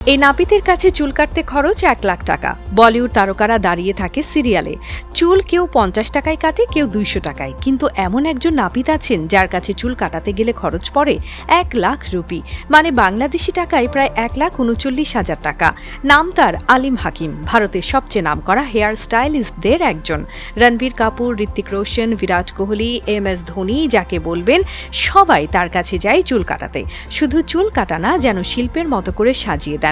এই নাপিতের কাছে চুল কাটতে খরচ 1 লাখ টাকা। বলিউড তারকারা দাঁড়িয়ে থাকে সিরিয়ালে। চুল কেউ 50 টাকায় কাটে, কেউ 200 টাকায়। কিন্তু এমন একজন নাপিত আছেন যার কাছে চুল কাটাতে গেলে খরচ পড়ে 1 লাখ রুপি, মানে বাংলাদেশি টাকায় প্রায় 1,39,000 টাকা। নাম তার আলিম হাকিম, ভারতের সবচেয়ে নামকরা হেয়ার স্টাইলিস্টদের একজন। রণবীর কাপুর, ঋত্বিক রোশন, বিরাট কোহলি, MS ধোনি, যাকে বলবেন সবাই তার কাছে যায় চুল কাটাতে। শুধু চুল কাটা না, যেন শিল্পের মতো করে সাজিয়ে দেন।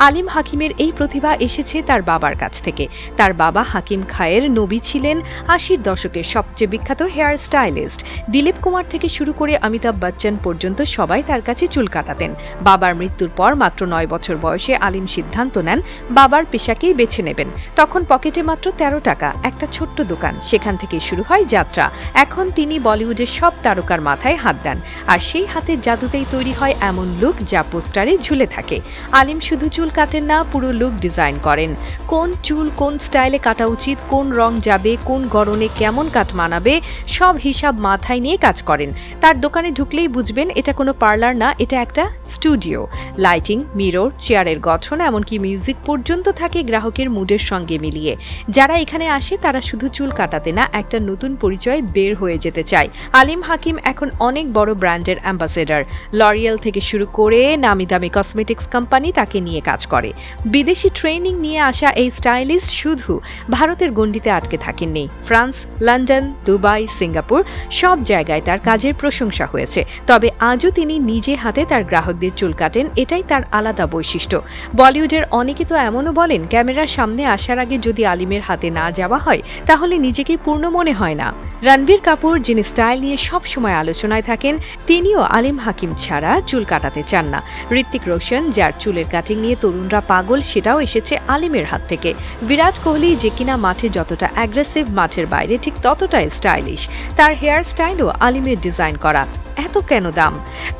আলিম হাকিমের এই প্রতিভা এসেছে তার বাবার কাছ থেকে। তার বাবা হাকিম খায়ের নবী ছিলেন 80-র দশকের সবচেয়ে বিখ্যাত হেয়ার স্টাইলিস্ট। দিলীপ কুমার থেকে শুরু করে অমিতাভ বচ্চন পর্যন্ত সবাই তার কাছে চুল কাটাতেন। বাবার মৃত্যুর পর মাত্র 9 বছর বয়সে আলিম সিদ্ধান্ত নেন বাবার পেশাকেই বেছে নেবেন। তখন পকেটে মাত্র 13 টাকা, একটা ছোট্ট দোকান, সেখান থেকে শুরু হয় যাত্রা। এখন তিনি বলিউডের সব তারকার মাথায় হাত দেন, আর সেই হাতের জাদুতেই তৈরি হয় এমন লুক যা পোস্টারে ঝুলে থাকে। আলিম শুধু চুল কাটেন না, পুরো লুক ডিজাইন করেন। কোন চুল কোন স্টাইলে কাটা উচিত, কোন রং যাবে, কোন গড়নে কেমন কাট মানাবে, সব হিসাব মাথায় নিয়ে কাজ করেন। তার দোকানে ঢুকলেই বুঝবেন এটা কোনো পার্লার না, এটা একটা স্টুডিও। লাইটিং, মিরর, চেয়ারের গঠন, এমনকি মিউজিক পর্যন্ত থাকে গ্রাহকের মুডের সঙ্গে মিলিয়ে। যারা এখানে আসে তারা শুধু চুল কাটাতে না, একটা নতুন পরিচয় বের হয়ে যেতে চায়। আলিম হাকিম এখন অনেক বড় ব্র্যান্ডের অ্যাম্বাসেডর। লরিয়াল থেকে শুরু করে নামি দামি কসমেটিক্স কোম্পানি তাকে নিয়ে কাজ করে। বিদেশি ট্রেনিং নিয়ে আসা এই স্টাইলিস্ট শুধু ভারতের গণ্ডিতে আটকে থাকেননি। ফ্রান্স, লন্ডন, দুবাই, সিঙ্গাপুর সব জায়গায় তার কাজের প্রশংসা হয়েছে। তবে আজও তিনি নিজে হাতে তার গ্রাহকদের চুল কাটেন, এটাই তার আলাদা বৈশিষ্ট্য। বলিউডের অনেকে তো এমনও বলেন, ক্যামেরার সামনে আসার আগে যদি আলিমের হাতে না যাওয়া হয় তাহলে নিজেকে পূর্ণ মনে হয় না। রণবীর কাপুর, যিনি স্টাইল নিয়ে সব সময় আলোচনায় থাকেন, তিনিও আলিম হাকিম ছাড়া চুল কাটাতে চান না। ঋত্বিক রোশন, যার চুলের কাটিং নিয়ে তরুণরা পাগল, সেটাও এসেছে আলিমের হাত থেকে। বিরাট কোহলি, যে কিনা মাঠে যতটা অ্যাগ্রেসিভ, মাঠের বাইরে ঠিক ততটাই স্টাইলিশ। তার হেয়ার স্টাইলও আলিমের ডিজাইন করা। এত কেন দাম?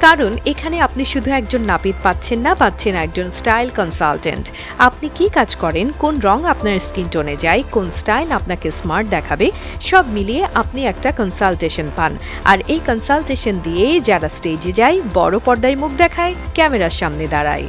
কারণ এখানে আপনি শুধু একজন নাপিত পাচ্ছেন না, পাচ্ছেন একজন স্টাইল কনসালটেন্ট। আপনি কি কাজ করেন, কোন রং আপনার স্কিন টোনে যায়, কোন স্টাইল আপনাকে স্মার্ট দেখাবে, সব মিলিয়ে আপনি একটা কনসালটেশন পান। আর এই কনসালটেশন দিয়ে যারা স্টেজে যায়, বড় পর্দায় মুখ দেখায়, ক্যামেরার সামনে দাঁড়ায়।